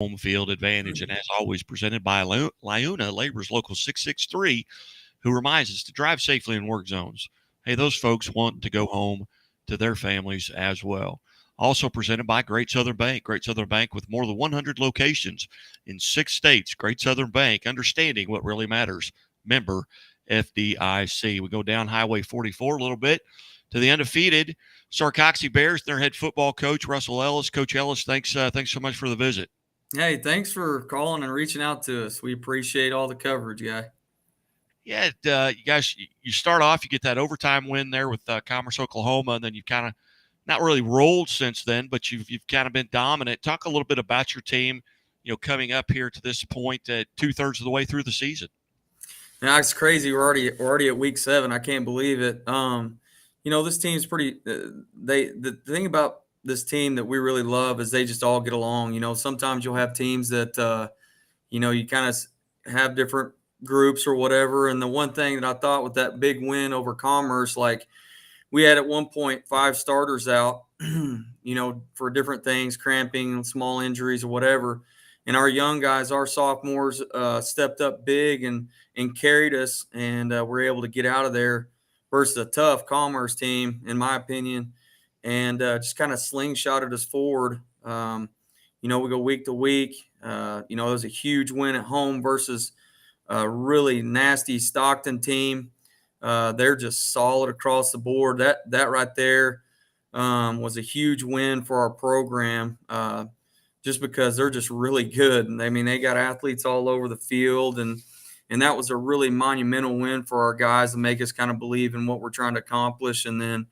home field advantage. And as always, presented by Liuna Labor's Local 663, who reminds us to drive safely in work zones. Hey, those folks want to go home to their families as well. Also presented by Great Southern Bank. Great Southern Bank with more than 100 locations in 6 states. Great Southern Bank, understanding what really matters. Member FDIC. We go down Highway 44 a little bit to the undefeated Sarcoxie Bears, their head football coach, Russell Ellis. Coach Ellis, thanks so much for the visit. Hey, thanks for calling and reaching out to us. We appreciate all the coverage, guy. Yeah, you guys, you start off, you get that overtime win there with Commerce, Oklahoma, and then you've kind of not really rolled since then, but you've kind of been dominant. Talk a little bit about your team, coming up here to this point, 2/3 of the way through the season. Now it's crazy. We're already at week 7. I can't believe it. This team's pretty. The thing about this team that we really love is they just all get along. Sometimes you'll have teams that you kind of have different groups or whatever. And the one thing that I thought with that big win over Commerce, like we had at one point 5 starters out, for different things, cramping, small injuries or whatever. And our young guys, our sophomores, stepped up big and carried us, and we're able to get out of there versus a tough Commerce team, in my opinion, and just kind of slingshotted us forward. We go week to week. It was a huge win at home versus a really nasty Stockton team. They're just solid across the board. That right there was a huge win for our program, just because they're just really good. And I mean, they got athletes all over the field, and that was a really monumental win for our guys to make us kind of believe in what we're trying to accomplish. And then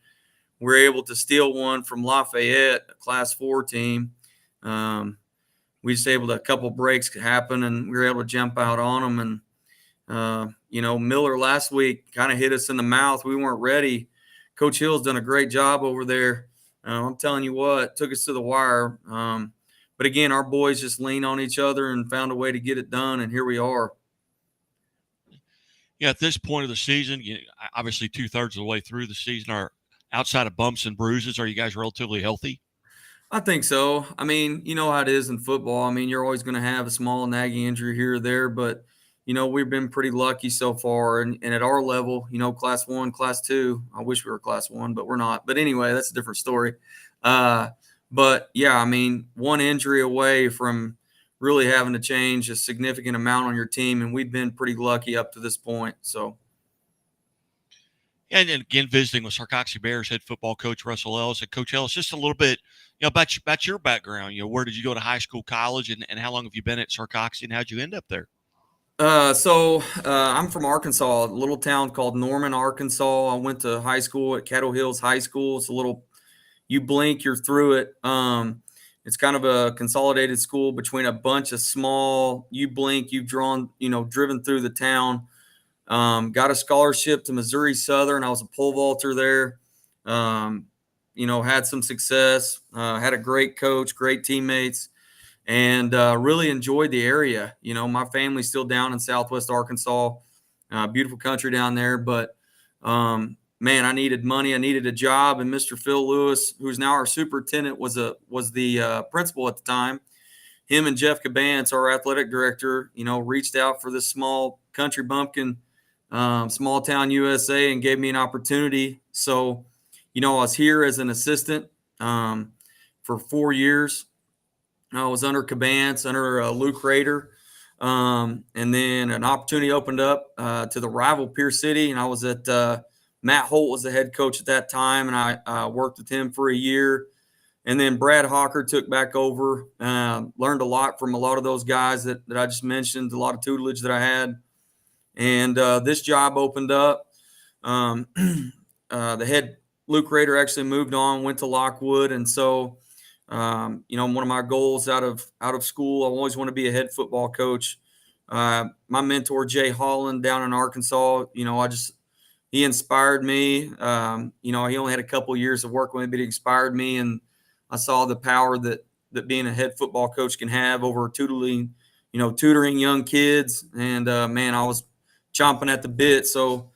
we're able to steal one from Lafayette, a Class 4 team. We just able to, a couple breaks happen, and we were able to jump out on them. And, Miller last week kind of hit us in the mouth. We weren't ready. Coach Hill's done a great job over there. I'm telling you what, took us to the wire. But again, our boys just leaned on each other and found a way to get it done, and here we are. Yeah, at this point of the season, obviously 2/3 of the way through the season, are outside of bumps and bruises. Are you guys relatively healthy? I think so. I mean, you know how it is in football. I mean, you're always going to have a small nagging injury here or there, but we've been pretty lucky so far. And at our level, Class 1, Class 2, I wish we were Class 1, but we're not. But anyway, that's a different story. But yeah, I mean, one injury away from really having to change a significant amount on your team, and we've been pretty lucky up to this point. So. And again, visiting with Sarcoxie Bears head football coach Russell Ellis. And Coach Ellis, just a little bit, about your background. Where did you go to high school, college, and how long have you been at Sarcoxie, and how'd you end up there? I'm from Arkansas, a little town called Norman, Arkansas. I went to high school at Caddo Hills High School. It's a little, you blink, you're through it. It's kind of a consolidated school between a bunch of small, you blink, you've driven through the town. Got a scholarship to Missouri Southern. I was a pole vaulter there. Had some success, had a great coach, great teammates, and really enjoyed the area. My family's still down in Southwest Arkansas, beautiful country down there. But, man, I needed money. I needed a job. And Mr. Phil Lewis, who's now our superintendent, was the principal at the time. Him and Jeff Cabance, our athletic director, reached out for this small country bumpkin, small town USA, and gave me an opportunity. So, I was here as an assistant for 4 years. I was under Cabance, under Luke Rader. And then an opportunity opened up to the rival Pierce City, and I was at Matt Holt was the head coach at that time, and I worked with him for a year. And then Brad Hawker took back over, learned a lot from a lot of those guys that I just mentioned, a lot of tutelage that I had. And this job opened up. The head Luke Rader actually moved on, went to Lockwood. And so, one of my goals out of school, I always want to be a head football coach. My mentor, Jay Holland, down in Arkansas, he inspired me. He only had a couple of years of work with me, but he inspired me. And I saw the power that being a head football coach can have over tutoring young kids. And, man, I was chomping at the bit. So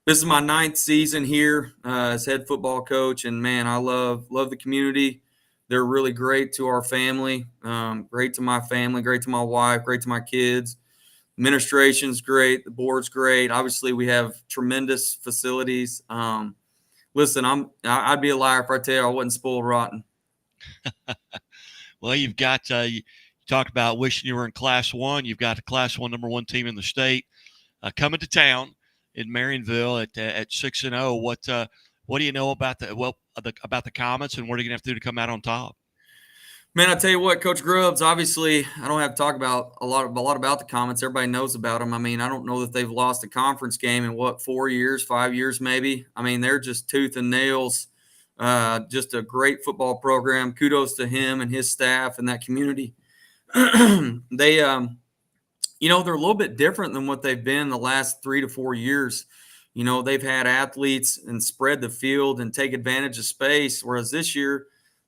this is my 9th season here as head football coach. And, man, I love the community. They're really great to our family, great to my family, great to my wife, great to my kids. Administration's great. The board's great. Obviously, we have tremendous facilities. Listen, I'd be a liar if I tell you I wasn't spoiled rotten. Well, you've got you talked about wishing you were in Class 1. You've got the Class 1 #1 team in the state coming to town in Marionville at 6-0. What do you know about about the Comets, and what are you gonna have to do to come out on top? Man, I tell you what, Coach Grubbs. Obviously, I don't have to talk about a lot about the Comets. Everybody knows about them. I mean, I don't know that they've lost a conference game in 4 years, 5 years, maybe. I mean, they're just tooth and nails. Just a great football program. Kudos to him and his staff and that community. They, they're a little bit different than what they've been the last 3 to 4 years. They've had athletes and spread the field and take advantage of space, whereas this year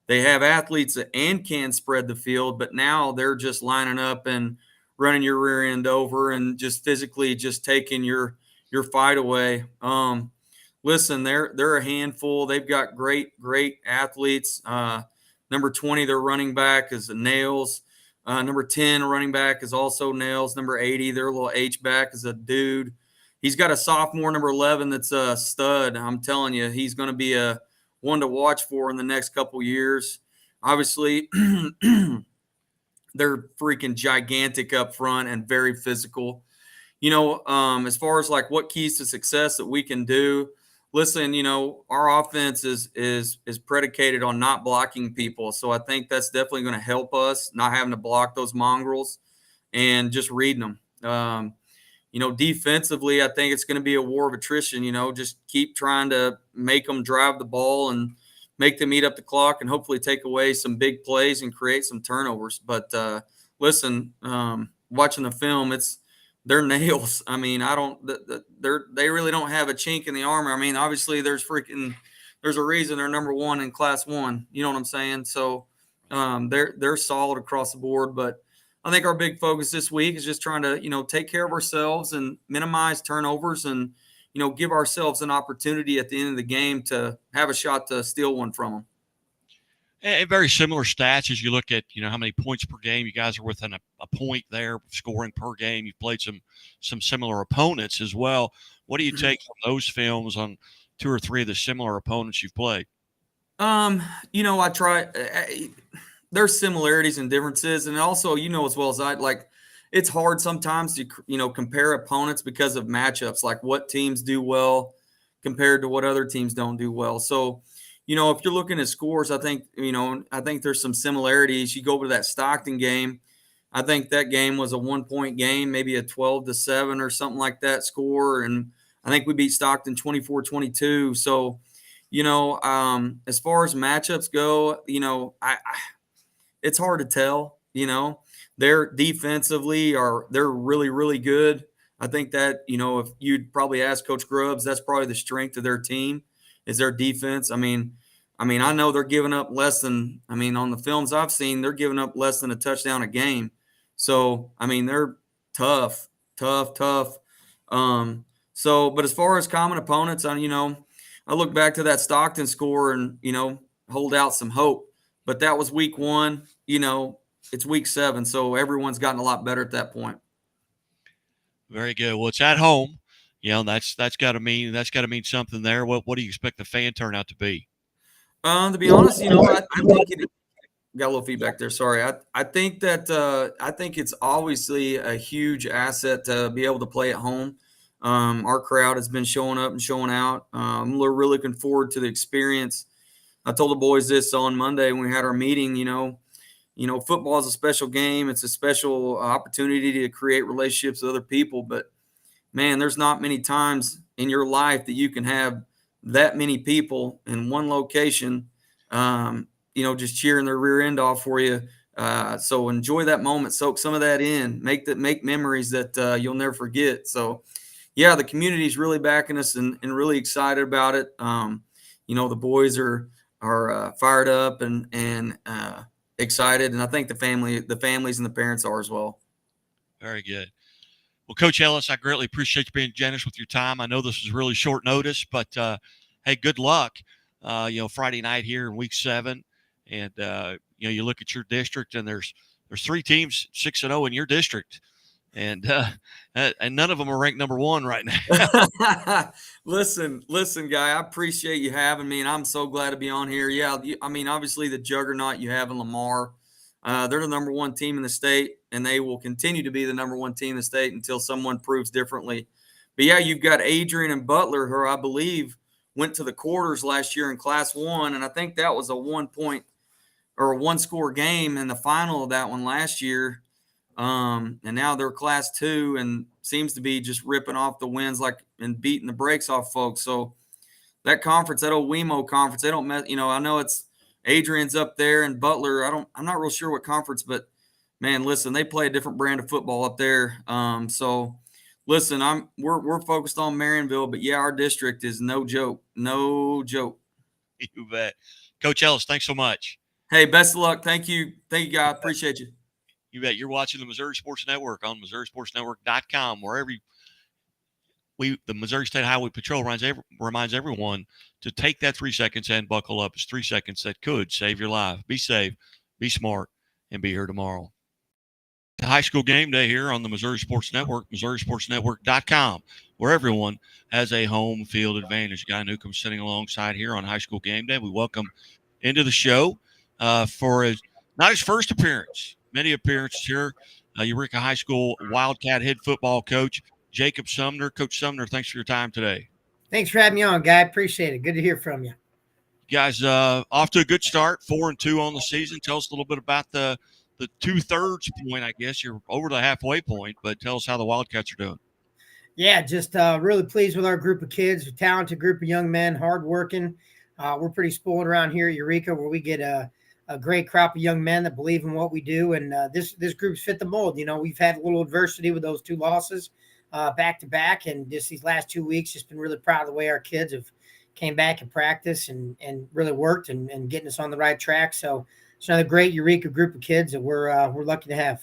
they have athletes and can spread the field, but now they're just lining up and running your rear end over and just physically just taking your fight away. Listen, they're a handful. They've got great athletes. Number 20, their running back is Nails. Number 10 running back is also Nails. Number 80, their little H back is a dude. He's got a sophomore, number 11, that's a stud. I'm telling you, he's going to be a one to watch for in the next couple years. Obviously, they're freaking gigantic up front and very physical. As far as like what keys to success that we can do, listen, our offense is predicated on not blocking people. So I think that's definitely going to help us, not having to block those mongrels and just reading them. Defensively, I think it's going to be a war of attrition. Just keep trying to make them drive the ball and make them eat up the clock and hopefully take away some big plays and create some turnovers. But listen, watching the film, they're nails. I mean, they really don't have a chink in the armor. I mean, obviously there's a reason they're number 1 in Class 1. You know what I'm saying? So they're solid across the board, but I think our big focus this week is just trying to, take care of ourselves and minimize turnovers and, give ourselves an opportunity at the end of the game to have a shot to steal one from them. And very similar stats as you look at, how many points per game. You guys are within a point there, scoring per game. You've played some similar opponents as well. What do you take from those films on 2 or 3 of the similar opponents you've played? I try. There's similarities and differences, and also, as well as it's hard sometimes to compare opponents because of matchups, like what teams do well compared to what other teams don't do well. So, if you're looking at scores, I think there's some similarities. You go over to that Stockton game. I think that game was a 1-point game, maybe a 12-7 or something like that score, and I think we beat Stockton 24-22. So, as far as matchups go, it's hard to tell. They're defensively they're really, really good. I think that, if you'd probably ask Coach Grubbs, that's probably the strength of their team is their defense. I mean, I know they're giving up less than, on the films I've seen, they're giving up less than a touchdown a game. So, they're tough. But as far as common opponents, I look back to that Stockton score and, hold out some hope. But that was week 1. It's week 7, so everyone's gotten a lot better at that point. Very good. Well, it's at home. That's got to mean something there. What do you expect the fan turnout to be? To be honest, I think it got a little feedback there. Sorry. I think that I think it's obviously a huge asset to be able to play at home. Our crowd has been showing up and showing out. We're really looking forward to the experience. I told the boys this on Monday when we had our meeting. Football is a special game. It's a special opportunity to create relationships with other people. But, man, there's not many times in your life that you can have that many people in one location, just cheering their rear end off for you. So enjoy that moment. Soak some of that in. Make memories that you'll never forget. So, yeah, the community is really backing us and really excited about it. The boys are fired up and excited, and I think the families and the parents are as well. Very good. Well, Coach Ellis, I greatly appreciate you being generous with your time. I know this was really short notice, but hey, good luck. Friday night here in week 7. And you look at your district, and there's 3 teams 6-0 in your district, and none of them are ranked number 1 right now. Listen, guy, I appreciate you having me, and I'm so glad to be on here. Yeah, I mean, obviously the juggernaut you have in Lamar, they're the number 1 team in the state, and they will continue to be the number 1 team in the state until someone proves differently. But yeah, you've got Adrian and Butler, who I believe went to the quarters last year in Class 1, and I think that was a 1-point or a 1-score game in the final of that one last year. And now they're Class 2 and seems to be just ripping off the wins and beating the brakes off folks. So that conference, that old WeMo conference, they don't mess. I know it's Adrian's up there and Butler. I'm not real sure what conference, but man, listen, they play a different brand of football up there. So listen, we're focused on Marionville, but yeah, our district is no joke. No joke. You bet. Coach Ellis, thanks so much. Hey, best of luck. Thank you, guys. Appreciate you. You bet. You're watching the Missouri Sports Network on MissouriSportsNetwork.com, wherever the Missouri State Highway Patrol reminds everyone to take that 3 seconds and buckle up. It's 3 seconds that could save your life. Be safe, be smart, and be here tomorrow. The high school game day here on the Missouri Sports Network, MissouriSportsNetwork.com, where everyone has a home field advantage. Guy Newcomb sitting alongside here on high school game day. We welcome into the show for not his first appearance, many appearances here, Eureka High School Wildcat head football coach, Jacob Sumner. Coach Sumner, thanks for your time today. Thanks for having me on, Guy. Appreciate it. Good to hear from you. You guys, off to a good start, 4-2 on the season. Tell us a little bit about the 2/3 point, I guess. You're over the halfway point, but tell us how the Wildcats are doing. Yeah, just really pleased with our group of kids, a talented group of young men, hardworking. We're pretty spoiled around here at Eureka, where we get a great crop of young men that believe in what we do, and this group's fit the mold. We've had a little adversity with those 2 losses back to back, and just these last 2 weeks, just been really proud of the way our kids have came back and practiced and really worked and getting us on the right track. So it's another great Eureka group of kids that we're lucky to have.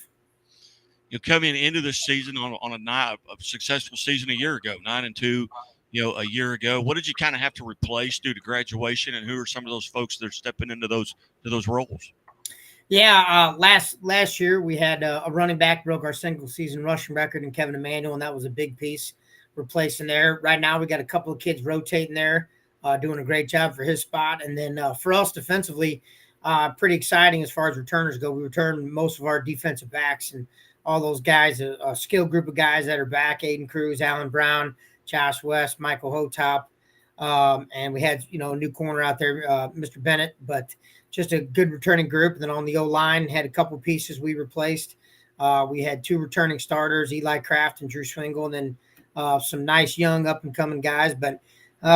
You're coming into this season on a successful season a year ago, 9-2. A year ago. What did you kind of have to replace due to graduation, and who are some of those folks that are stepping into those roles? Yeah, last year we had a running back broke our single season rushing record in Kevin Emanuel, and that was a big piece replacing there. Right now we got a couple of kids rotating there, doing a great job for his spot. And then for us defensively, pretty exciting as far as returners go. We returned most of our defensive backs and all those guys, a skilled group of guys that are back: Aiden Cruz, Alan Brown, Josh West, Michael Hotop, and we had, a new corner out there, Mr. Bennett, but just a good returning group. And then on the O-line, had a couple pieces we replaced. We had 2 returning starters, Eli Kraft and Drew Swingle, and then some nice young up-and-coming guys. But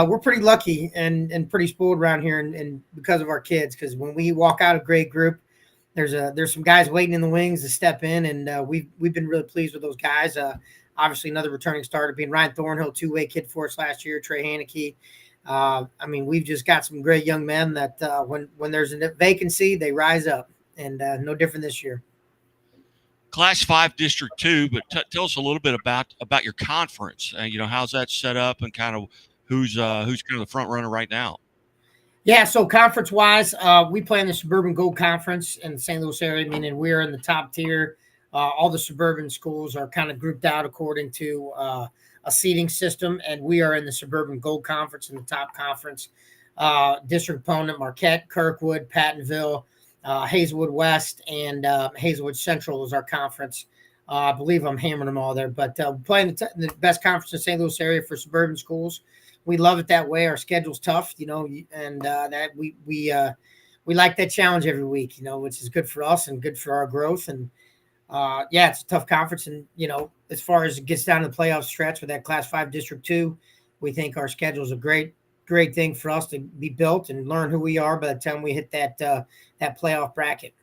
we're pretty lucky and pretty spoiled around here and because of our kids, because when we walk out a great group, there's some guys waiting in the wings to step in, and we've been really pleased with those guys. Obviously, another returning starter being Ryan Thornhill, 2-way kid for us last year, Trey Haneke. We've just got some great young men that when there's a vacancy, they rise up, and no different this year. Class 5 District 2, but tell us a little bit about your conference. How's that set up, and kind of who's kind of the front runner right now? Yeah, so conference-wise, we play in the Suburban Gold Conference in the St. Louis area, meaning we're in the top tier. All the suburban schools are kind of grouped out according to a seeding system, and we are in the Suburban Gold Conference in the top conference. District opponent: Marquette, Kirkwood, Pattonville, Hazelwood West, and Hazelwood Central is our conference. I believe I'm hammering them all there, but playing the best conference in the St. Louis area for suburban schools. We love it that way. Our schedule's tough, and that we like that challenge every week, which is good for us and good for our growth. And it's a tough conference. And, as far as it gets down to the playoff stretch with that Class 5 District 2, we think our schedule is a great thing for us to be built and learn who we are by the time we hit that playoff bracket.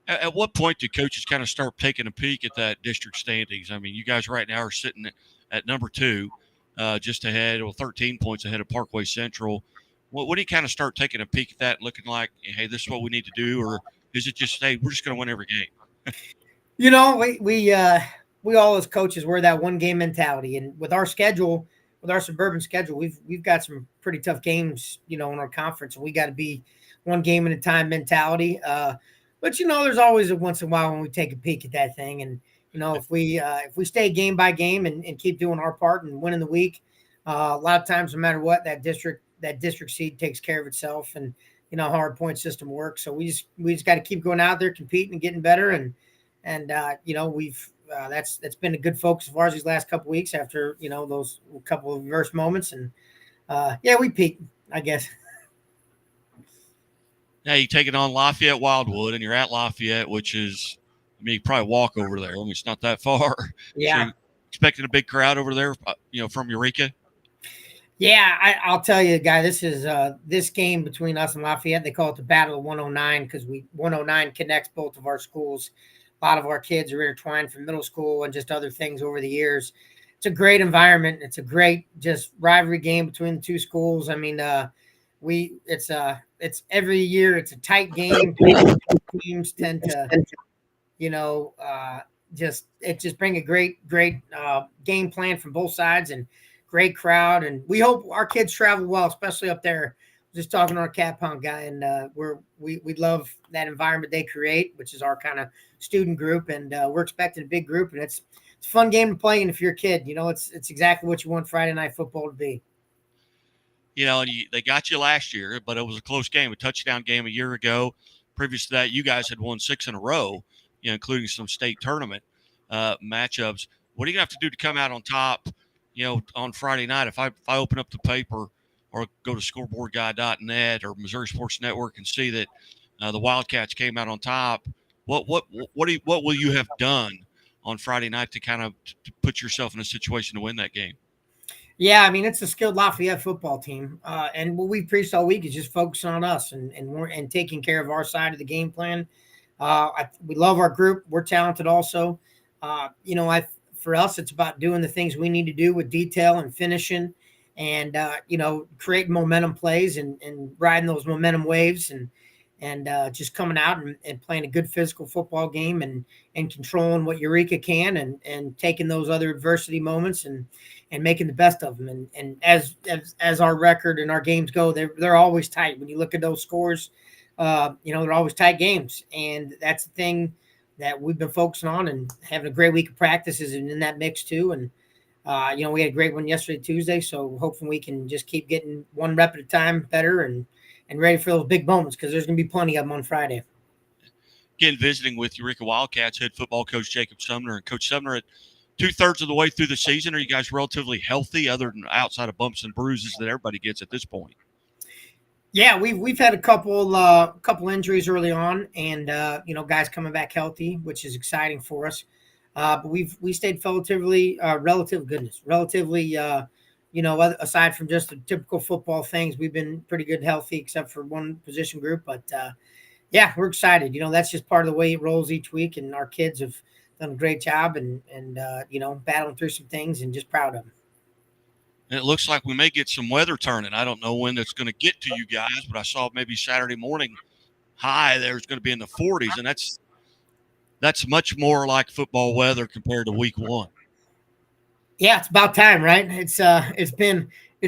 At what point do coaches kind of start taking a peek at that district standings? I mean, you guys right now are sitting at number 2, just ahead, 13 points ahead of Parkway Central. What do you kind of start taking a peek at that, looking like, hey, this is what we need to do? Or is it just, hey, we're just going to win every game? We all as coaches, we're that one game mentality. And with our schedule, with our suburban schedule, we've got some pretty tough games, in our conference, and we got to be one game at a time mentality. But there's always a once in a while when we take a peek at that thing, and if we stay game by game and keep doing our part and winning the week, a lot of times, no matter what, that district seed takes care of itself, and how our point system works. So we just got to keep going out there, competing and getting better, and we've that's been a good focus of ours these last couple of weeks after those couple of reverse moments, and we peaked, I guess. Now you take it on Lafayette Wildwood, and you're at Lafayette, which is, you probably walk over there. It's not that far. Yeah. So expecting a big crowd over there, from Eureka. Yeah, I'll tell you, guy, this is this game between us and Lafayette. They call it the Battle of 109 because 109 connects both of our schools. A lot of our kids are intertwined from middle school and just other things over the years. It's a great environment. It's a great just rivalry game between the two schools. I mean, it's every year. It's a tight game. Teams tend to, just bring a great game plan from both sides and great crowd. And we hope our kids travel well, especially up there. Just talking to our Cat Pound guy, and we love that environment they create, which is our kind of student group, and we're expecting a big group, and it's a fun game to play. And if you're a kid, it's exactly what you want Friday night football to be. And they got you last year, but it was a close game, a touchdown game a year ago. Previous to that, you guys had won 6 in a row, including some state tournament matchups. What are you going to have to do to come out on top, on Friday night? If I open up the paper or go to scoreboardguy.net or Missouri Sports Network and see that the Wildcats came out on top, what will you have done on Friday night to kind of to put yourself in a situation to win that game? Yeah, I mean, it's a skilled Lafayette football team, and what we preached all week is just focusing on us and taking care of our side of the game plan. We love our group. We're talented also. For us, it's about doing the things we need to do with detail and finishing, and creating momentum plays and riding those momentum waves and just coming out and playing a good physical football game and controlling what Eureka can and taking those other adversity moments and making the best of them. And as our record and our games go, they're always tight. When you look at those scores, they're always tight games. And that's the thing that we've been focusing on and having a great week of practices and in that mix too. And, we had a great one yesterday, Tuesday. So hopefully we can just keep getting one rep at a time better and ready for those big moments because there's going to be plenty of them on Friday. Again, visiting with Eureka Wildcats head football coach Jacob Sumner. And Coach Sumner, at 2/3 of the way through the season, are you guys relatively healthy other than outside of bumps and bruises that everybody gets at this point? Yeah, we've had a couple injuries early on, and guys coming back healthy, which is exciting for us. But we stayed relatively aside from just the typical football things, we've been pretty good healthy except for one position group. But we're excited. That's just part of the way it rolls each week, and our kids have done a great job and battling through some things and just proud of them. And it looks like we may get some weather turning. I don't know when that's going to get to you guys, but I saw maybe Saturday morning high there's going to be in the 40s, and that's much more like football weather compared to week 1. Yeah, it's about time, right? It's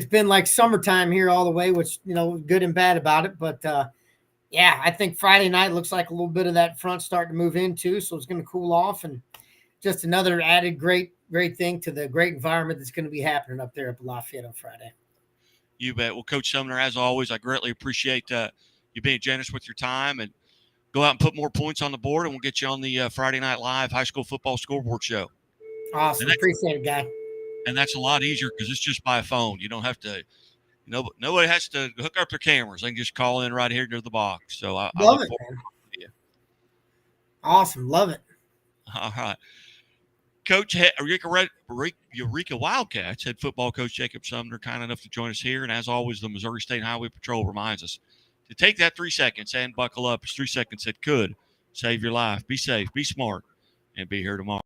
been like summertime here all the way, which good and bad about it. But I think Friday night looks like a little bit of that front starting to move in too, so it's going to cool off, and just another added great thing to the great environment that's going to be happening up there at Lafayette on Friday. You bet. Well, Coach Sumner, as always, I greatly appreciate you being generous with your time, and go out and put more points on the board, and we'll get you on the Friday Night Live High School Football Scoreboard Show. Awesome. Appreciate it, guy. And that's a lot easier because it's just by phone. You don't have to, nobody has to hook up their cameras. They can just call in right here to the box. So I love it, man. Awesome. Love it. All right. Coach, Eureka Wildcats head football coach Jacob Sumner, kind enough to join us here. And as always, the Missouri State Highway Patrol reminds us to take that 3 seconds and buckle up. It's 3 seconds that could save your life. Be safe, be smart, and be here tomorrow.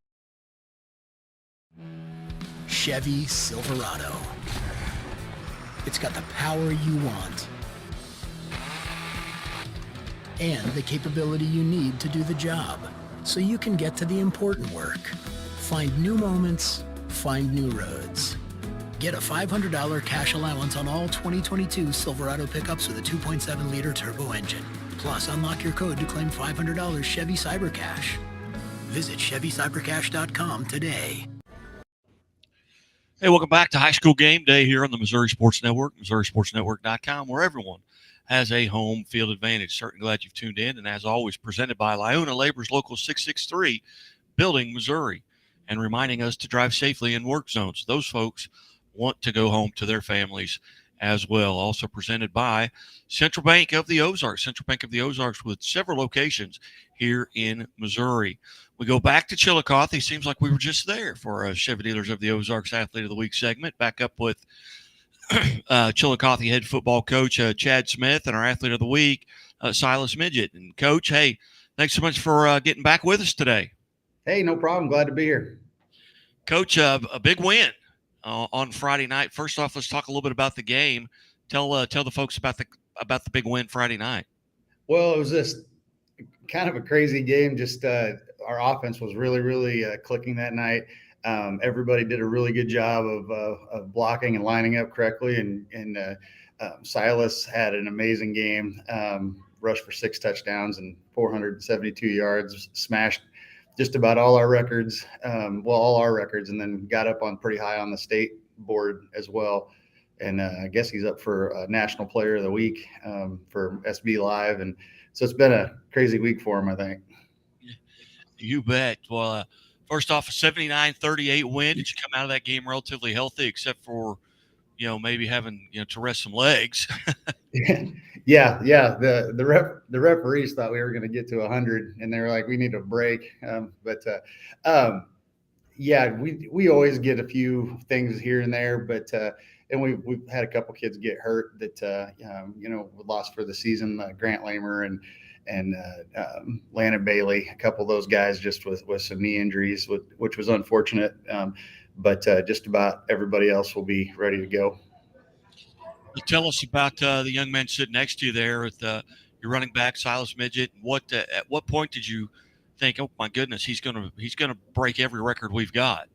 Chevy Silverado. It's got the power you want and the capability you need to do the job so you can get to the important work. Find new moments, find new roads. Get a $500 cash allowance on all 2022 Silverado pickups with a 2.7-liter turbo engine. Plus, unlock your code to claim $500 Chevy CyberCash. Visit ChevyCyberCash.com today. Hey, welcome back to High School Game Day here on the Missouri Sports Network, MissouriSportsNetwork.com, where everyone has a home field advantage. Certainly glad you've tuned in. And as always, presented by Liona Labor's Local 663, Building, Missouri, and reminding us to drive safely in work zones. Those folks want to go home to their families as well. Also presented by Central Bank of the Ozarks. Central Bank of the Ozarks with several locations here in Missouri. We go back to Chillicothe. It seems like we were just there for a Chevy Dealers of the Ozarks Athlete of the Week segment. Back up with Chillicothe head football coach Chad Smith and our Athlete of the Week, Silas Midgyett. And Coach, hey, thanks so much for getting back with us today. Hey, no problem. Glad to be here. Coach, a big win on Friday night. First off, let's talk a little bit about the game. Tell the folks about the big win Friday night. Well, it was just kind of a crazy game. Just our offense was really clicking that night. Everybody did a really good job of blocking and lining up correctly. And Silas had an amazing game. Rushed for 6 touchdowns and 472 yards. Smashed just about all our records. All our records, and then got up on pretty high on the state board as well. And I guess he's up for National Player of the Week for SB Live. And so it's been a crazy week for him, I think. You bet. Well, first off, a 79-38 win. Did you come out of that game relatively healthy, except for, maybe having, to rest some legs? Yeah. The referees thought we were going to get to 100, and they were like, we need a break. We always get a few things here and there, but and we've had a couple kids get hurt that we lost for the season. Grant Lamer and Landon Bailey, a couple of those guys just with some knee injuries, which was unfortunate. But just about everybody else will be ready to go. Tell us about the young man sitting next to you there with your running back, Silas Midgyett. At what point did you think, oh my goodness, he's gonna break every record we've got?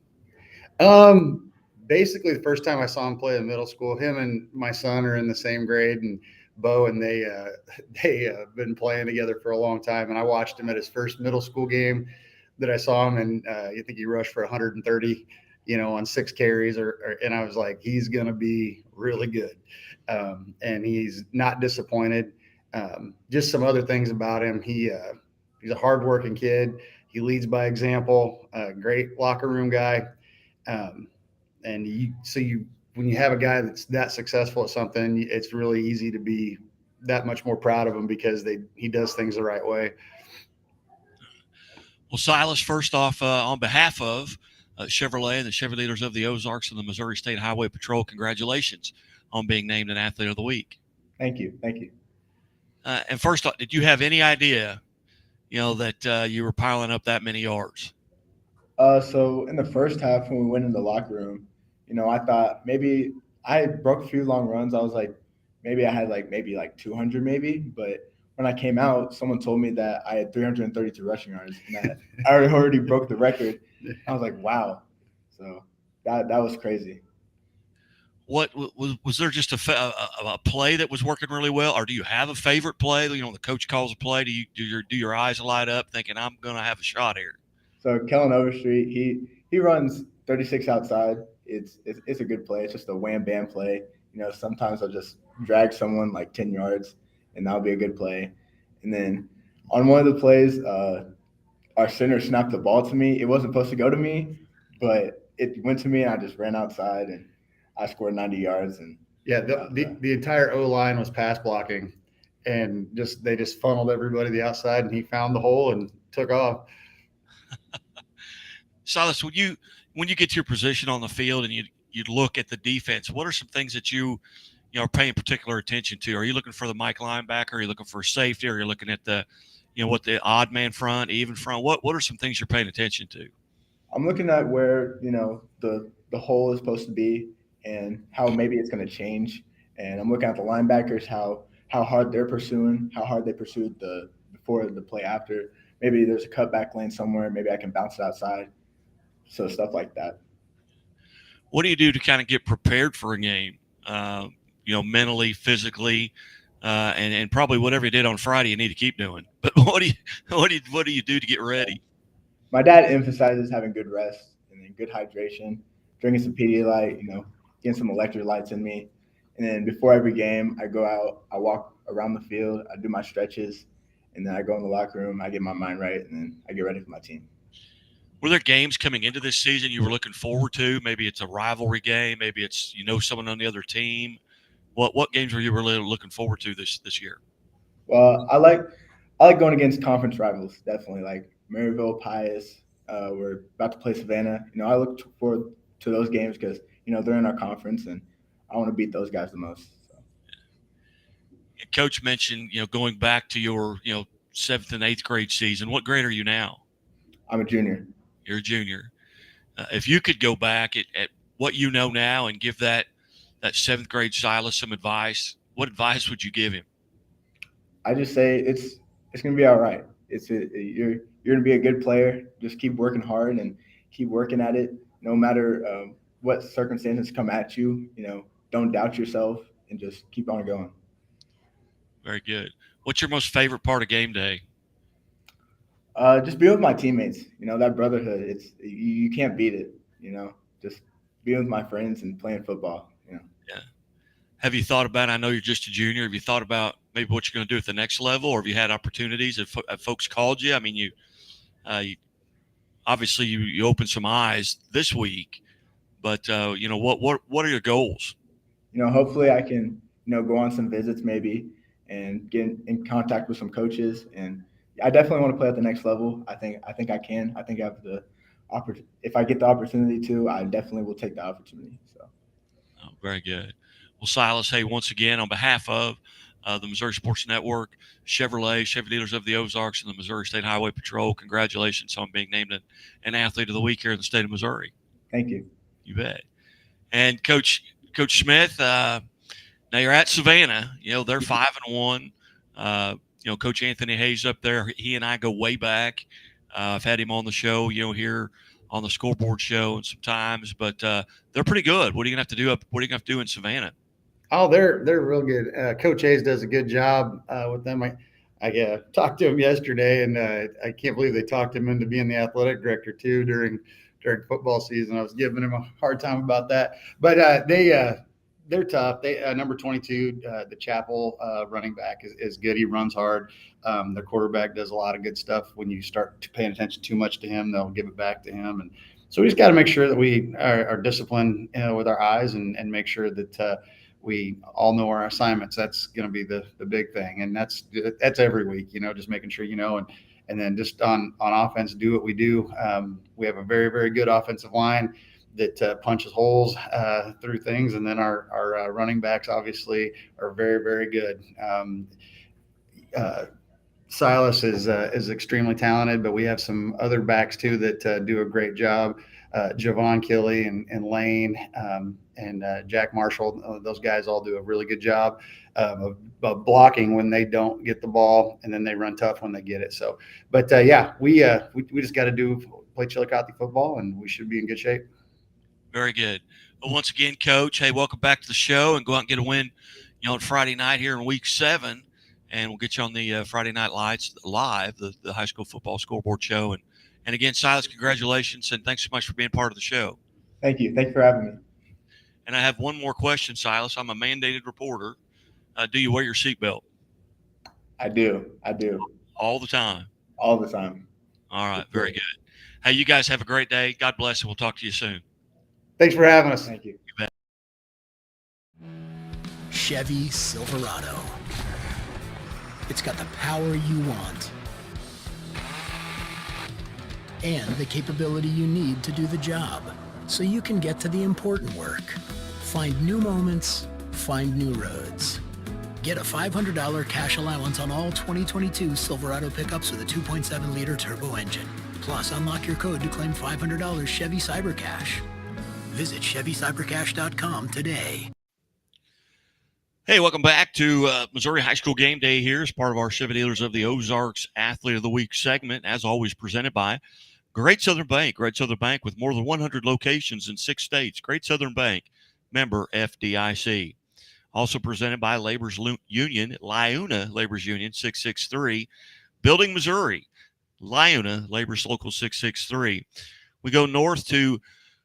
Basically, the first time I saw him play in middle school, him and my son are in the same grade, and Bo and they have been playing together for a long time. And I watched him at his first middle school game that I saw him, and I think he rushed for 130, on 6 carries, and I was like, he's gonna be really good, and he's not disappointed. Just some other things about him. He's a hardworking kid. He leads by example. Great locker room guy. And when you have a guy that's that successful at something, it's really easy to be that much more proud of him because he does things the right way. Well, Silas, first off, on behalf of Chevrolet and the Chevy Dealers of the Ozarks and the Missouri State Highway Patrol, congratulations on being named an Athlete of the Week. Thank you. And first off, did you have any idea, that you were piling up that many yards? So in the first half, when we went in the locker room, I thought maybe I broke a few long runs. I was like, maybe I had maybe 200 maybe. But when I came out, someone told me that I had 332 rushing yards, and that I already broke the record. I was like, wow. So that was crazy. What was there just a play that was working really well, or do you have a favorite play? The coach calls a play. Do your eyes light up thinking I'm going to have a shot here? So Kellen Overstreet, he runs 36 outside. It's a good play. It's just a wham bam play. Sometimes I'll just drag someone 10 yards, and that'll be a good play. And then on one of the plays, our center snapped the ball to me. It wasn't supposed to go to me, but it went to me, and I just ran outside, and I scored 90 yards. And yeah, the entire O-line was pass blocking, and they just funneled everybody to the outside, and he found the hole and took off. Silas, when you get to your position on the field and you look at the defense, what are some things that you are paying particular attention to? Are you looking for the Mike linebacker? Are you looking for safety? Are you looking at the what the odd man front, even front? What are some things you're paying attention to? I'm looking at where the hole is supposed to be and how maybe it's going to change. And I'm looking at the linebackers, how hard they're pursuing, how hard they pursued before the play after. Maybe there's a cutback lane somewhere. Maybe I can bounce it outside. So stuff like that. What do you do to kind of get prepared for a game? Mentally, physically, and probably whatever you did on Friday, you need to keep doing. But what do you do to get ready? My dad emphasizes having good rest and then good hydration, drinking some Pedialyte, getting some electrolytes in me. And then before every game, I go out, I walk around the field, I do my stretches, and then I go in the locker room, I get my mind right, and then I get ready for my team. Were there games coming into this season you were looking forward to? Maybe it's a rivalry game. Maybe it's someone on the other team. What games were you really looking forward to this year? Well, I like going against conference rivals, definitely, like Maryville, Pius. We're about to play Savannah. I look forward to those games because they're in our conference, and I want to beat those guys the most. So. Coach mentioned going back to your 7th and 8th grade season. What grade are you now? I'm a junior. You're a junior. If you could go back at what you know now and give that 7th grade Silas some advice, what advice would you give him? I just say it's gonna be all right. You're gonna be a good player. Just keep working hard and keep working at it. No matter what circumstances come at you, don't doubt yourself and just keep on going. Very good. What's your most favorite part of game day? Just being with my teammates. That brotherhood. You can't beat it. Just being with my friends and playing football. Yeah. Have you thought about? I know you're just a junior. Have you thought about maybe what you're going to do at the next level, or have you had opportunities? Have folks called you? I mean, you obviously you opened some eyes this week, but what are your goals? Hopefully I can go on some visits maybe and get in contact with some coaches, and I definitely want to play at the next level. I think I can. I think I have the opportunity. If I get the opportunity to, I definitely will take the opportunity. So. Oh, very good. Well, Silas, hey, once again, on behalf of the Missouri Sports Network, Chevrolet, Chevy Dealers of the Ozarks, and the Missouri State Highway Patrol, congratulations on being named an Athlete of the Week here in the state of Missouri. Thank you. You bet. And Coach Smith, now you're at Savannah. They're 5-1. Coach Anthony Hayes up there, he and I go way back. I've had him on the show, here on the scoreboard show and sometimes, but they're pretty good. What are you gonna have to do What are you gonna have to do in Savannah? Oh, they're real good. Coach Hayes does a good job with them. I talked to him yesterday, and I can't believe they talked him into being the athletic director too during football season. I was giving him a hard time about that, but they're tough. They number 22, the Chapel running back is good. He runs hard. Their quarterback does a lot of good stuff. When you start paying attention too much to him, they'll give it back to him. And so we just got to make sure that we are disciplined with our eyes and make sure that we all know our assignments. That's going to be the big thing. And that's every week, just making sure, and then just on offense, do what we do. We have a very, very good offensive line that punches holes through things. And then our running backs obviously are very, very good. Silas is extremely talented, but we have some other backs too that do a great job. Javon Kelly and Lane and Jack Marshall, those guys all do a really good job of blocking when they don't get the ball, and then they run tough when they get it. So, but we just got to play Chillicothe football, and we should be in good shape. Very good. Well, once again, Coach, hey, welcome back to the show, and go out and get a win, on Friday night here in Week 7, and we'll get you on the Friday Night Lights live, the high school football scoreboard show. And again, Silas, congratulations, and thanks so much for being part of the show. Thank you. Thank you for having me. And I have one more question, Silas. I'm a mandated reporter. Do you wear your seatbelt? I do. All the time? All the time. All right. Very good. Hey, you guys have a great day. God bless, and we'll talk to you soon. Thanks for having us. Thank you. You bet. Chevy Silverado. It's got the power you want and the capability you need to do the job, so you can get to the important work. Find new moments, find new roads. Get a $500 cash allowance on all 2022 Silverado pickups with a 2.7-liter turbo engine. Plus, unlock your code to claim $500 Chevy Cyber Cash. Visit ChevyCyberCash.com today. Hey, welcome back to Missouri High School Game Day here as part of our Chevy Dealers of the Ozarks Athlete of the Week segment, as always presented by Great Southern Bank with more than 100 locations in 6 states. Great Southern Bank, member FDIC. Also presented by Labor's Union, Liuna Labor's Union 663, Building, Missouri, Liuna Labor's Local 663. We go north to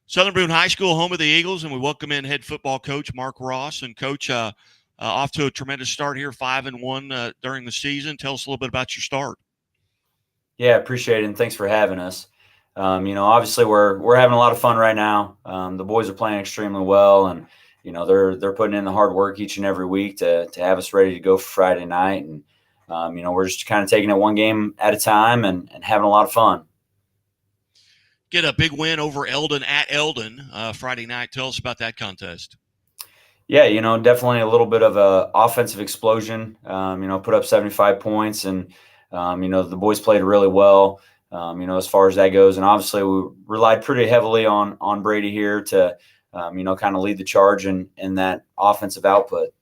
Southern Boone High School, home of the Eagles, and we welcome in head football coach Mark Ross. And Coach, off to a tremendous start here, 5-1 during the season. Tell us a little bit about your start. Yeah, appreciate it, and thanks for having us. Obviously we're having a lot of fun right now. The boys are playing extremely well, and they're putting in the hard work each and every week to have us ready to go for Friday night. And we're just kind of taking it one game at a time and having a lot of fun. Get a big win over Eldon at Eldon Friday night. Tell us about that contest. Yeah, definitely a little bit of a offensive explosion. Put up 75 points, and the boys played really well. As far as that goes, and obviously we relied pretty heavily on Brady here to kind of lead the charge in that offensive output.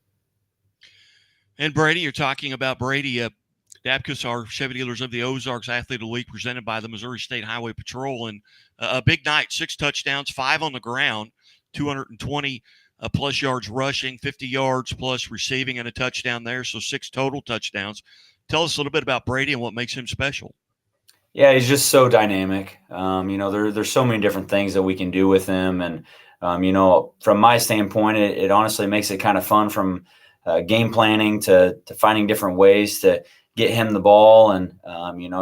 And Brady, you're talking about Brady. Dapkus, our Chevy Dealers of the Ozarks Athlete of the Week, presented by the Missouri State Highway Patrol. And a big night, 6 touchdowns, 5 on the ground, 220 plus yards rushing, 50 yards plus receiving, and a touchdown there. So 6 total touchdowns. Tell us a little bit about Brady and what makes him special. Yeah, he's just so dynamic. There's so many different things that we can do with him. And, from my standpoint, it honestly makes it kind of fun from game planning to finding different ways to get him the ball. And,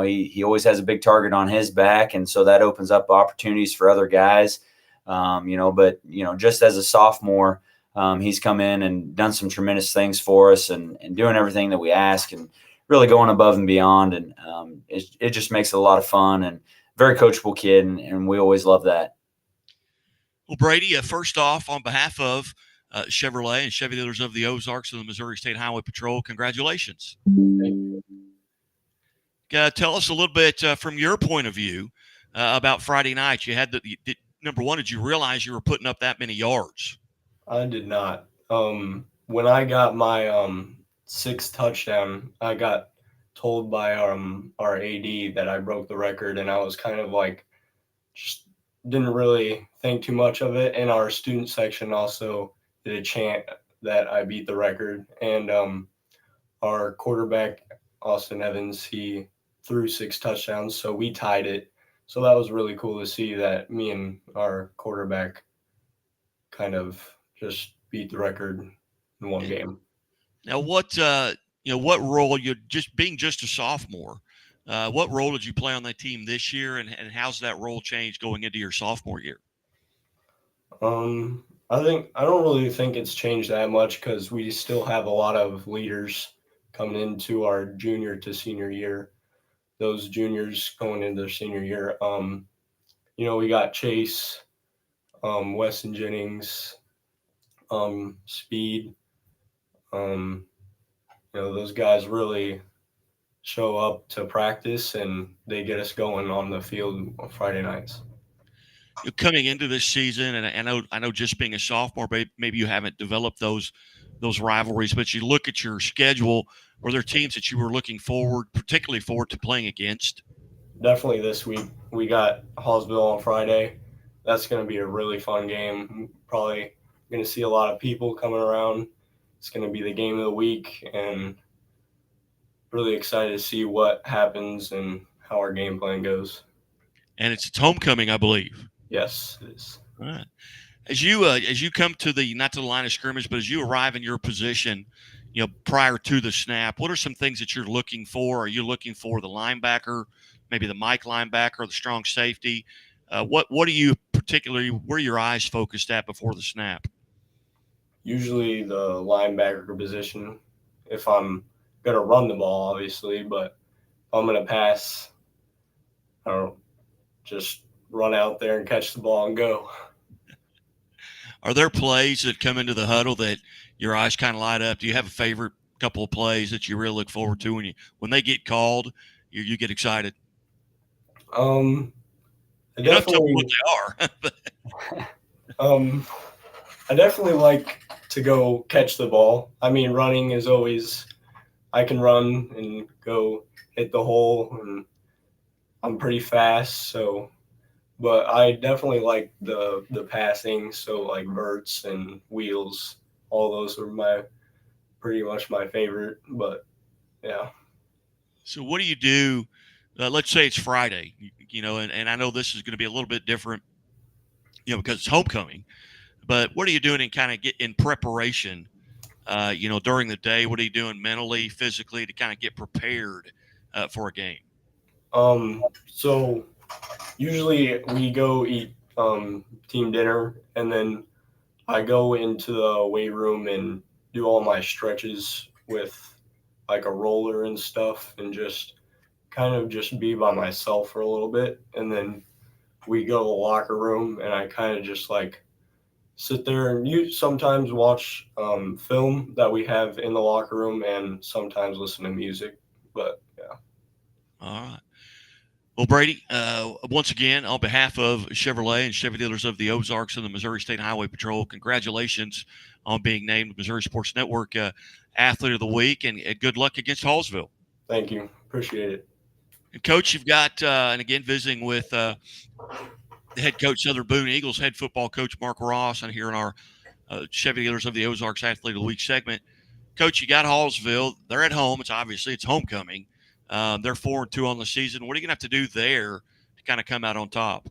he always has a big target on his back. And so that opens up opportunities for other guys. Just as a sophomore, he's come in and done some tremendous things for us and doing everything that we ask and really going above and beyond. And it just makes it a lot of fun and very coachable kid. And we always love that. Well, Brady, first off, on behalf of Chevrolet and Chevy Dealers of the Ozarks and the Missouri State Highway Patrol, congratulations. Thank you. Tell us a little bit from your point of view about Friday night. You had number one, did you realize you were putting up that many yards? I did not. When I got my 6th touchdown, I got told by our AD that I broke the record, and I was kind of like, just didn't really think too much of it. And our student section also did a chant that I beat the record. And our quarterback, Austin Evans, he threw 6 touchdowns, so we tied it. So that was really cool to see that me and our quarterback kind of just beat the record in one game. Now, what role, you're just being just a sophomore, what role did you play on that team this year, and how's that role changed going into your sophomore year? I don't really think it's changed that much because we still have a lot of leaders coming into our junior to senior year. Those juniors going into their senior year, we got Chase, Weston Jennings, Speed. Those guys really show up to practice and they get us going on the field on Friday nights. You're coming into this season, and I know just being a sophomore, maybe you haven't developed those rivalries, but you look at your schedule. Were there teams that you were looking particularly forward to playing against? Definitely this week. We got Hallsville on Friday. That's going to be a really fun game. Probably going to see a lot of people coming around. It's going to be the game of the week, and really excited to see what happens and how our game plan goes. And it's homecoming, I believe. Yes, it is. All right. As you come to not to the line of scrimmage, but as you arrive in your position, prior to the snap, what are some things that you're looking for? Are you looking for the linebacker, maybe the Mike linebacker, or the strong safety? What are you particularly, where are your eyes focused at before the snap? Usually the linebacker position, if I'm going to run the ball, obviously, but if I'm going to pass, I don't know, just run out there and catch the ball and go. Are there plays that come into the huddle that your eyes kind of light up? Do you have a favorite couple of plays that you really look forward to when they get called? You get excited. I you don't tell me what they are. I definitely like to go catch the ball. I mean, running is always, I can run and go hit the hole, and I'm pretty fast, so. But I definitely like the passing, so like verts and wheels, all those are pretty much my favorite. But yeah. So what do you do? Let's say it's Friday, and I know this is going to be a little bit different, because it's homecoming. But what are you doing in preparation? During the day, what are you doing mentally, physically to kind of get prepared for a game? So usually we go eat team dinner, and then I go into the weight room and do all my stretches with like a roller and stuff, and just kind of just be by myself for a little bit. And then we go to the locker room, and I kind of just like sit there, and you sometimes watch film that we have in the locker room, and sometimes listen to music. But yeah. All right. Well, Brady, once again, on behalf of Chevrolet and Chevy Dealers of the Ozarks and the Missouri State Highway Patrol, congratulations on being named Missouri Sports Network Athlete of the Week, and good luck against Hallsville. Thank you. Appreciate it. And Coach, you've got, and again, visiting with the head coach, Southern Boone Eagles, head football coach Mark Ross, and here in our Chevy Dealers of the Ozarks Athlete of the Week segment. Coach, you got Hallsville. They're at home. It's homecoming. They're 4-2 on the season. What are you going to have to do there to kind of come out on top?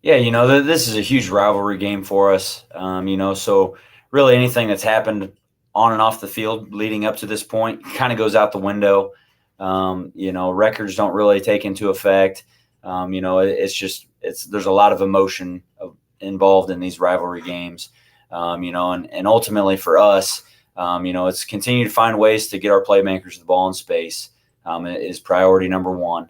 Yeah, this is a huge rivalry game for us. So really anything that's happened on and off the field leading up to this point kind of goes out the window. Records don't really take into effect. There's a lot of emotion involved in these rivalry games. And ultimately for us, it's continue to find ways to get our playmakers the ball in space. Is priority number one.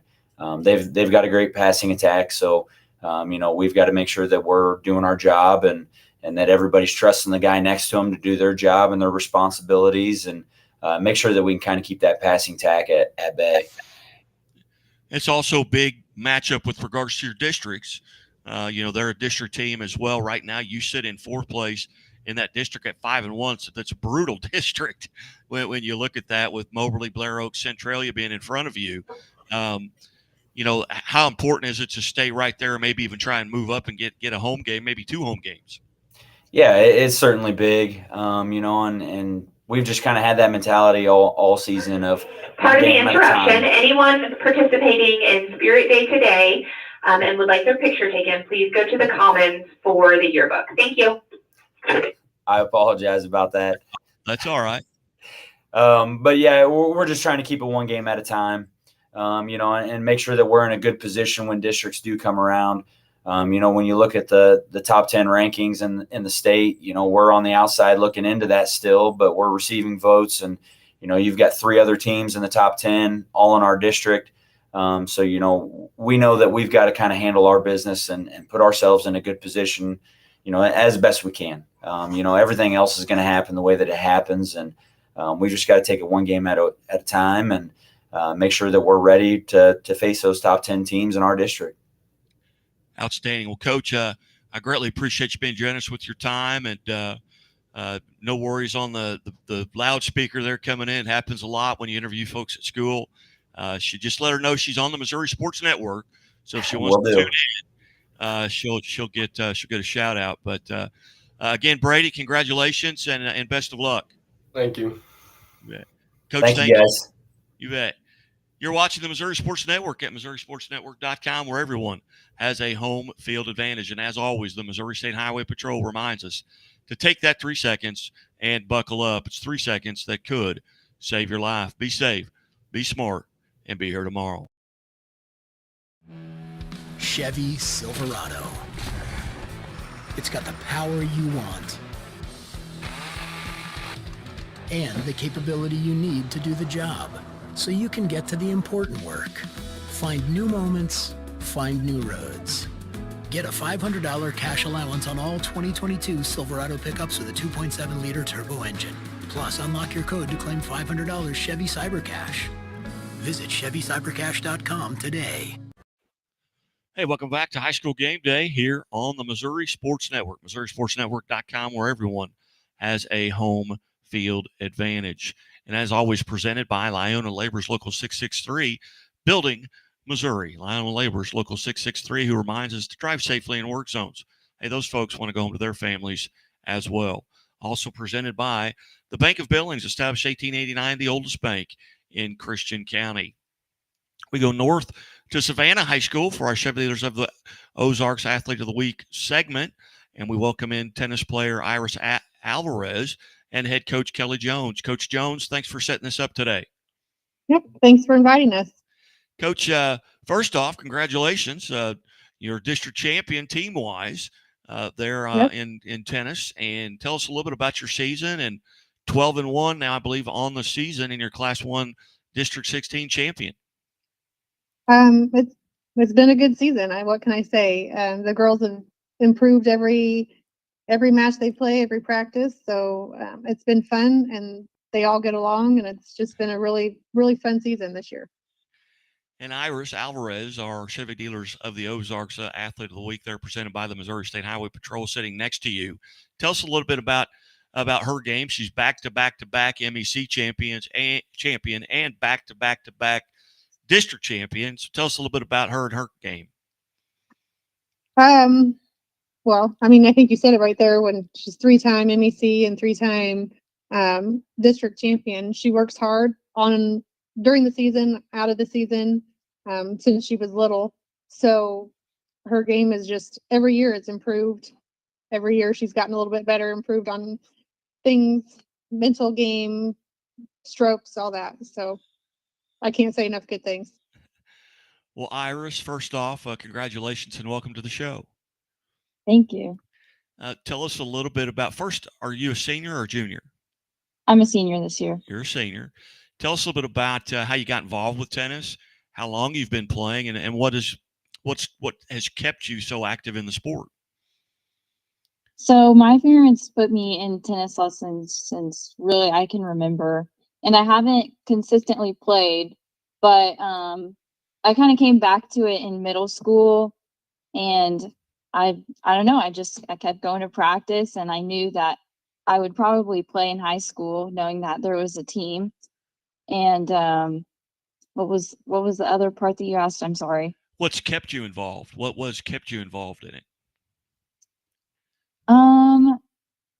They've got a great passing attack, so we've got to make sure that we're doing our job and that everybody's trusting the guy next to them to do their job and their responsibilities, and make sure that we can kind of keep that passing attack at bay. It's also a big matchup with regards to your districts. They're a district team as well. Right now, you sit in fourth place in that district at 5-1, so that's a brutal district when you look at that, with Moberly, Blair Oaks, Centralia being in front of you. How important is it to stay right there, or maybe even try and move up and get a home game, maybe 2 home games? Yeah, it's certainly big, and we've just kind of had that mentality all season of Pardon the interruption. Anyone participating in Spirit Day today and would like their picture taken, please go to the Commons for the yearbook. Thank you. I apologize about that. That's all right. But yeah, we're just trying to keep it one game at a time, and make sure that we're in a good position when districts do come around. When you look at the top 10 rankings in the state, we're on the outside looking into that still, but we're receiving votes, and, you've got 3 other teams in the top 10 all in our district. So, we know that we've got to kind of handle our business and put ourselves in a good position, as best we can. Everything else is going to happen the way that it happens. And we just got to take it one game at a time and make sure that we're ready to face those top 10 teams in our district. Outstanding. Well, Coach, I greatly appreciate you being generous with your time, and no worries on the loudspeaker there coming in. It happens a lot when you interview folks at school. Just let her know she's on the Missouri Sports Network. So if she wants to tune in, she'll get a shout out. But again, Brady, congratulations and best of luck. Thank you. You bet. Coach, thank you, guys. You bet. You're watching the Missouri Sports Network at MissouriSportsNetwork.com, where everyone has a home field advantage. And as always, the Missouri State Highway Patrol reminds us to take that 3 seconds and buckle up. It's 3 seconds that could save your life. Be safe, be smart, and be here tomorrow. Chevy Silverado. It's got the power you want and the capability you need to do the job, so you can get to the important work. Find new moments, find new roads. Get a $500 cash allowance on all 2022 Silverado pickups with a 2.7-liter turbo engine. Plus, unlock your code to claim $500 Chevy Cybercash. Visit ChevyCybercash.com today. Hey, welcome back to High School Game Day here on the Missouri Sports Network, MissouriSportsNetwork.com, where everyone has a home field advantage. And as always, presented by Lyona Labor's Local 663, building Missouri. Lionel Laborers, Local 663, who reminds us to drive safely in work zones. Hey, those folks want to go home to their families as well. Also presented by the Bank of Billings, established 1889, the oldest bank in Christian County. We go north to Savannah High School for our Chevy Leaders of the Ozarks Athlete of the Week segment, and we welcome in tennis player Iris Alvarez and head coach Kelly Jones. Coach Jones, thanks for setting this up today. Yep, thanks for inviting us. Coach, first off, congratulations. You're district champion team-wise there in tennis. And tell us a little bit about your season, and 12-1 now, I believe, on the season, and your Class 1 District 16 champion. It's been a good season. What can I say? The girls have improved every match they play, every practice. So it's been fun, and they all get along, and it's just been a really, really fun season this year. And Iris Alvarez, our Chevy Dealers of the Ozarks Athlete of the Week, they're presented by the Missouri State Highway Patrol, sitting next to you. Tell us a little bit about her game. She's back-to-back MEC champion and back-to-back district champion. So tell us a little bit about her and her game. Well, I mean, I think you said it right there. When she's 3-time MEC and 3-time district champion, she works hard during the season, out of the season, since she was little. So her game is just, every year it's improved. Every year she's gotten a little bit better, improved on things, mental game, strokes, all that. So I can't say enough good things. Well, Iris, first off, congratulations and welcome to the show. Thank you. Tell us a little bit about, first, are you a senior or a junior? I'm a senior this year. You're a senior. Tell us a little bit about how you got involved with tennis, how long you've been playing, and what has kept you so active in the sport. So my parents put me in tennis lessons since really I can remember, and I haven't consistently played, but I kind of came back to it in middle school, and I don't know, I kept going to practice, and I knew that I would probably play in high school, knowing that there was a team. And what was the other part that you asked? I'm sorry. What's kept you involved? What kept you involved in it?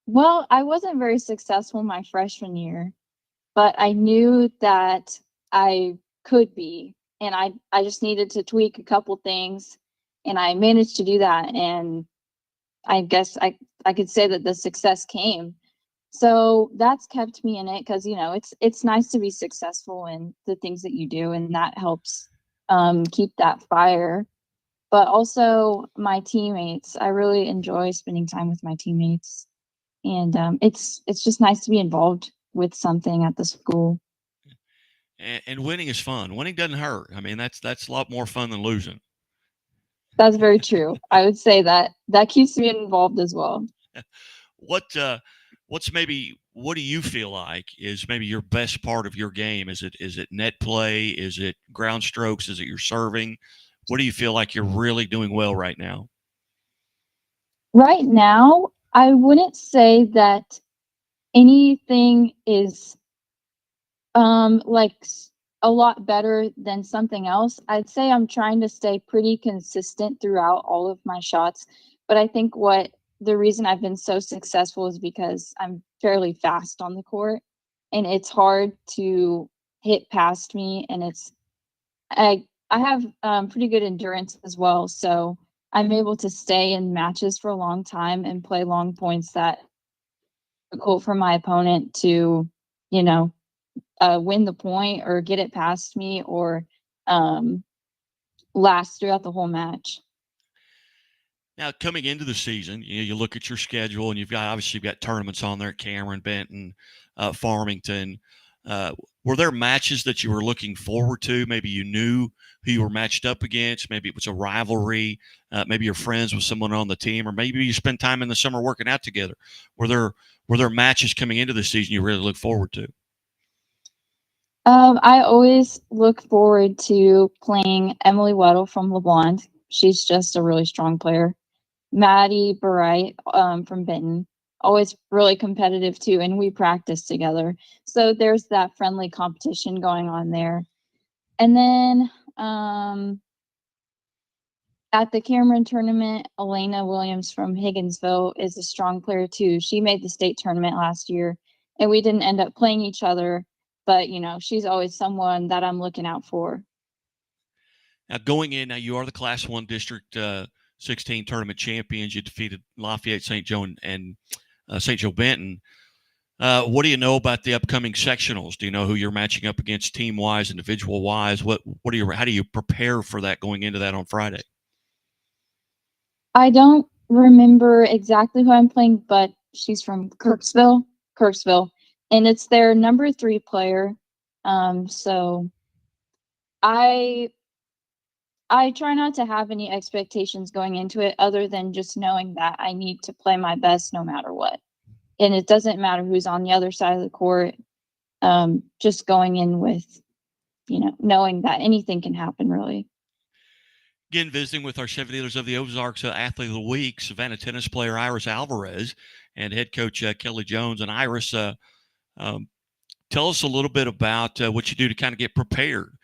Well, I wasn't very successful my freshman year, but I knew that I could be, and I just needed to tweak a couple things, and I managed to do that. And I guess I could say that the success came. So that's kept me in it, because it's nice to be successful in the things that you do, and that helps keep that fire. But also my teammates, I really enjoy spending time with my teammates, and it's just nice to be involved with something at the school. And winning is fun. Winning doesn't hurt. I mean, that's a lot more fun than losing. That's very true. I would say that keeps me involved as well. What do you feel like is maybe your best part of your game? Is it net play? Is it ground strokes? Is it your serving? What do you feel like you're really doing well right now? Right now, I wouldn't say that anything is like a lot better than something else. I'd say I'm trying to stay pretty consistent throughout all of my shots, but I think the reason I've been so successful is because I'm fairly fast on the court, and it's hard to hit past me, and I have pretty good endurance as well, so I'm able to stay in matches for a long time and play long points that are difficult for my opponent to, win the point or get it past me or last throughout the whole match. Now, coming into the season, you look at your schedule, and you've got tournaments on there: Cameron, Benton, Farmington. Were there matches that you were looking forward to? Maybe you knew who you were matched up against. Maybe it was a rivalry. Maybe you're friends with someone on the team, or maybe you spend time in the summer working out together. Were there matches coming into the season you really look forward to? I always look forward to playing Emily Weddle from LeBlond. She's just a really strong player. Maddie Barite from Benton, always really competitive too, and we practice together. So there's that friendly competition going on there. And then At the Cameron tournament, Elena Williams from Higginsville is a strong player too. She made the state tournament last year, and we didn't end up playing each other, but she's always someone that I'm looking out for. Now going in, now you are the Class 1 District 16 tournament champions. You defeated Lafayette, St. Joe, and St. Joe Benton. What do you know about the upcoming sectionals? Do you know who you're matching up against team-wise, individual-wise? How do you prepare for that going into that on Friday? I don't remember exactly who I'm playing, but she's from Kirksville, and it's their number 3 player. So I try not to have any expectations going into it other than just knowing that I need to play my best no matter what. And it doesn't matter who's on the other side of the court. Just going in with, knowing that anything can happen really. Again, visiting with our Chevy Dealers of the Ozarks Athlete of the Week, Savannah tennis player Iris Alvarez and head coach Kelly Jones. And Iris, tell us a little bit about what you do to kind of get prepared.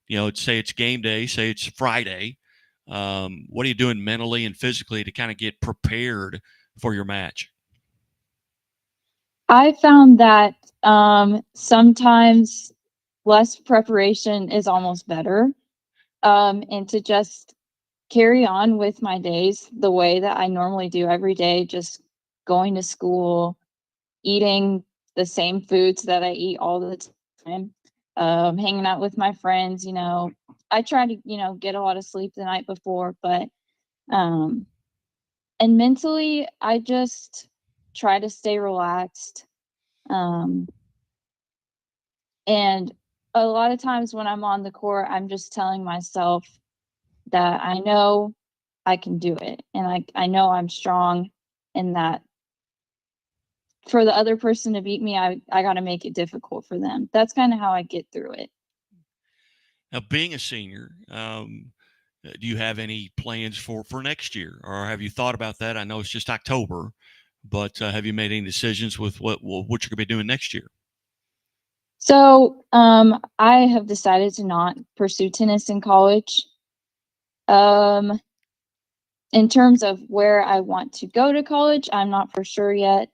Say it's game day, say it's Friday. What are you doing mentally and physically to kind of get prepared for your match? I found that sometimes less preparation is almost better, and to just carry on with my days the way that I normally do every day, just going to school, eating the same foods that I eat all the time, hanging out with my friends. I try to, get a lot of sleep the night before, but and mentally, I just try to stay relaxed. And a lot of times when I'm on the court, I'm just telling myself that I know I can do it. And I know I'm strong, and that for the other person to beat me, I got to make it difficult for them. That's kind of how I get through it. Now, being a senior, do you have any plans for next year, or have you thought about that? I know it's just October, but have you made any decisions with what you're going to be doing next year? So I have decided to not pursue tennis in college. In terms of where I want to go to college, I'm not for sure yet.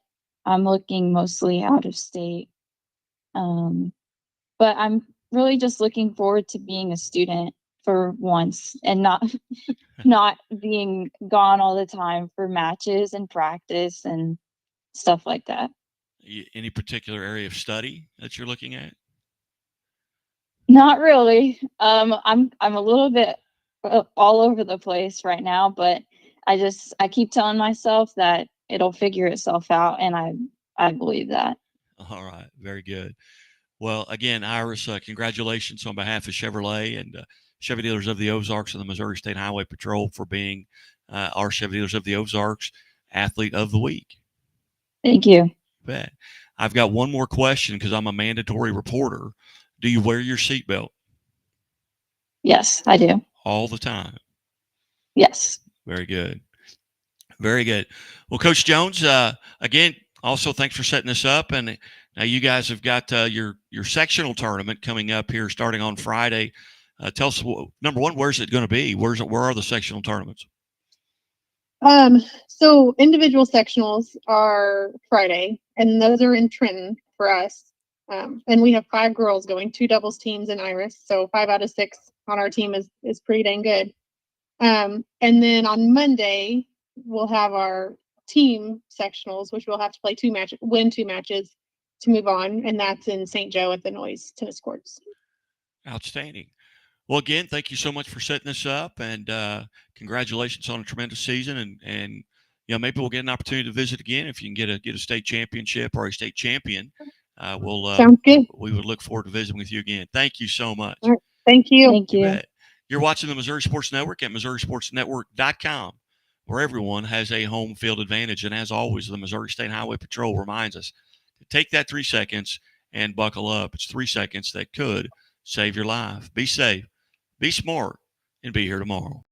I'm looking mostly out of state. But I'm really just looking forward to being a student for once and not being gone all the time for matches and practice and stuff like that. Any particular area of study that you're looking at? Not really. I'm a little bit all over the place right now, but I keep telling myself that it'll figure itself out, and I believe that. All right, very good. Well, again, Iris, congratulations on behalf of Chevrolet and Chevy Dealers of the Ozarks and the Missouri State Highway Patrol for being our Chevy Dealers of the Ozarks Athlete of the Week. Thank you. Bet. I've got one more question because I'm a mandatory reporter. Do you wear your seatbelt? Yes, I do. All the time? Yes. Very good. Very good. Well, Coach Jones, again, also thanks for setting this up. And now you guys have got your sectional tournament coming up here starting on Friday. Tell us, number one, where's it going to be? Where are the sectional tournaments? So individual sectionals are Friday, and those are in Trenton for us. And we have 5 girls going, 2 doubles teams and Iris. So 5 out of 6 on our team is pretty dang good. And then on Monday, we'll have our team sectionals, which we'll have to play win 2 matches to move on. And that's in St. Joe at the Noise tennis courts. Outstanding. Well, again, thank you so much for setting this up, and congratulations on a tremendous season. And maybe we'll get an opportunity to visit again if you can get a state championship or a state champion. Sounds good. We would look forward to visiting with you again. Thank you so much. All right. Thank you. Thank you. Bet. You're watching the Missouri Sports Network at MissouriSportsNetwork.com, where everyone has a home field advantage. And as always, the Missouri State Highway Patrol reminds us to take that 3 seconds and buckle up. It's 3 seconds that could save your life. Be safe, be smart, and be here tomorrow.